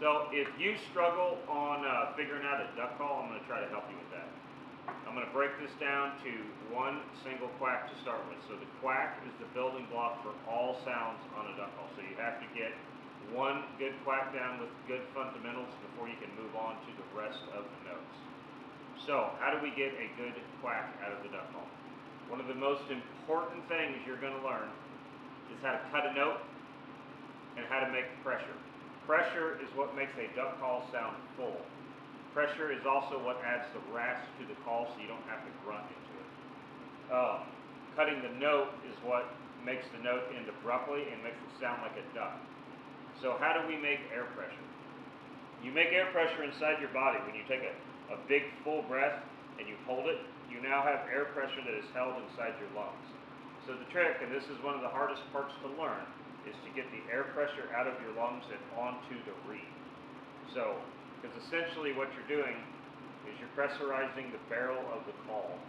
So if you struggle on figuring out a duck call, I'm going to try to help you with that. I'm going to break this down to one single quack to start with. So the quack is the building block for all sounds on a duck call. So you have to get one good quack down with good fundamentals before you can move on to the rest of the notes. So how do we get a good quack out of the duck call? One of the most important things you're going to learn is how to cut a note and how to make pressure. Pressure is what makes a duck call sound full. Pressure is also what adds the rasp to the call so you don't have to grunt into it. Cutting the note is what makes the note end abruptly and makes it sound like a duck. So how do we make air pressure? You make air pressure inside your body. When you take a big full breath and you hold it, you now have air pressure that is held inside your lungs. So the trick, and this is one of the hardest parts to learn, is to get the air pressure out of your lungs and onto the reed. So, because essentially what you're doing is you're pressurizing the barrel of the call.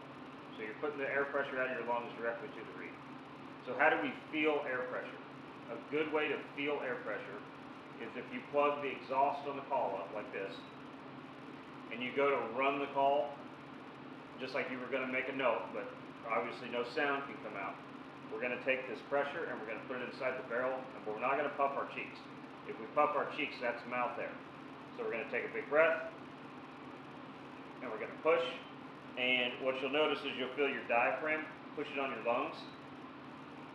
So you're putting the air pressure out of your lungs directly to the reed. So how do we feel air pressure? A good way to feel air pressure is if you plug the exhaust on the call up like this, and you go to run the call, just like you were going to make a note, but obviously no sound can come out. We're going to take this pressure and we're going to put it inside the barrel, and we're not going to puff our cheeks. If we puff our cheeks, that's mouth air. So we're going to take a big breath, and we're going to push, and what you'll notice is you'll feel your diaphragm push it on your lungs,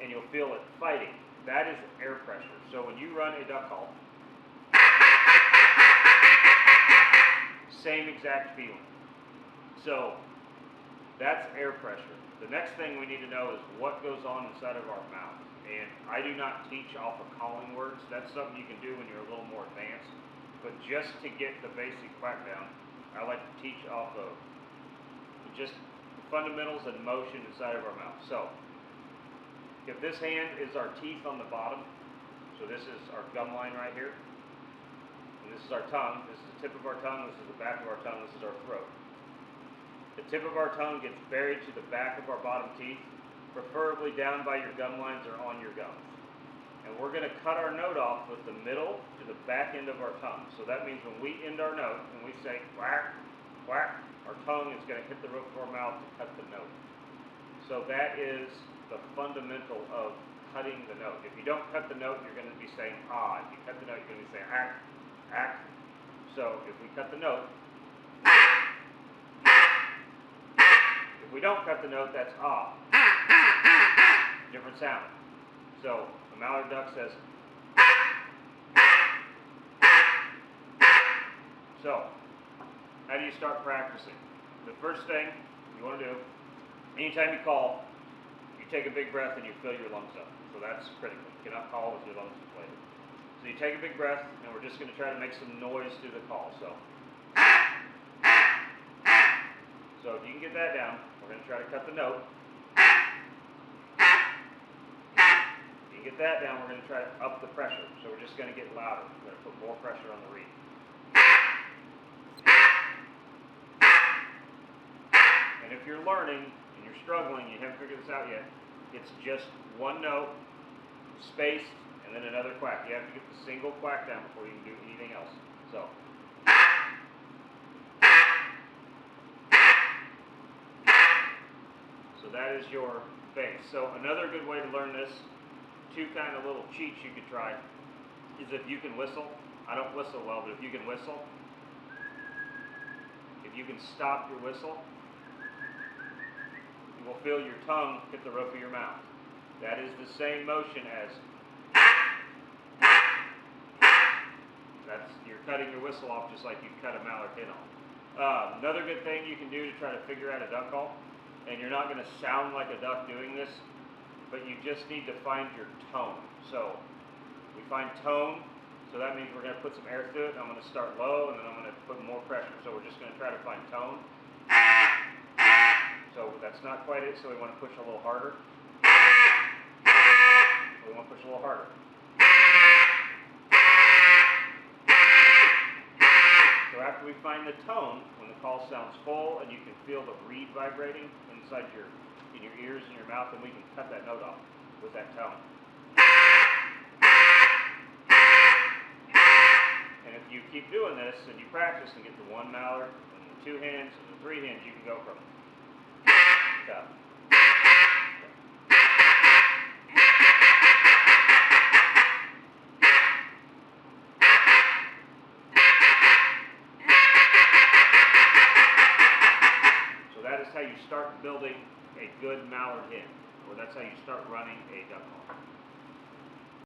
and you'll feel it fighting. That is air pressure. So when you run a duck call, same exact feeling. So that's air pressure. The next thing we need to know is what goes on inside of our mouth. And I do not teach off of calling words. That's something you can do when you're a little more advanced. But just to get the basic quack down, I like to teach off of just the fundamentals and motion inside of our mouth. So if this hand is our teeth on the bottom, so this is our gum line right here, and this is our tongue, this is the tip of our tongue, this is the back of our tongue, this is our throat. The tip of our tongue gets buried to the back of our bottom teeth, preferably down by your gum lines or on your gums. And we're going to cut our note off with the middle to the back end of our tongue. So that means when we end our note and we say quack, quack, our tongue is going to hit the roof of our mouth to cut the note. So that is the fundamental of cutting the note. If you don't cut the note, you're going to be saying ah. If you cut the note, you're going to be saying ack, ack. So if we cut the note, if we don't cut the note, that's ah. Different sound. So a mallard duck says. So, how do you start practicing? The first thing you want to do, anytime you call, you take a big breath and you fill your lungs up. So that's critical. You cannot call with your lungs deflated. So you take a big breath, and we're just going to try to make some noise through the call. So if you can get that down, we're going to try to cut the note. If you can get that down, we're going to try to up the pressure. So we're just going to get louder. We're going to put more pressure on the reed. And if you're learning and you're struggling, you haven't figured this out yet, it's just one note, spaced, and then another quack. You have to get the single quack down before you can do anything else. So that is your base. So another good way to learn this, two kind of little cheats you could try, is if you can whistle. I don't whistle well, but if you can whistle, if you can stop your whistle, you will feel your tongue hit the roof of your mouth. That is the same motion as you're cutting your whistle off just like you'd cut a mallard hen off. Another good thing you can do to try to figure out a duck call, and you're not going to sound like a duck doing this, but you just need to find your tone. So we find tone, so that means we're going to put some air through it. I'm going to start low, and then I'm going to put more pressure. So we're just going to try to find tone. So that's not quite it, so we want to push a little harder. We want to push a little harder. So after we find the tone, when the call sounds full and you can feel the reed vibrating inside in your ears and your mouth, then we can cut that note off with that tone. And if you keep doing this and you practice and get the 1 mallard and the 2 hens and the 3 hens, you can go from up. So that is how you start building a good mallard hen, or that's how you start running a duck call.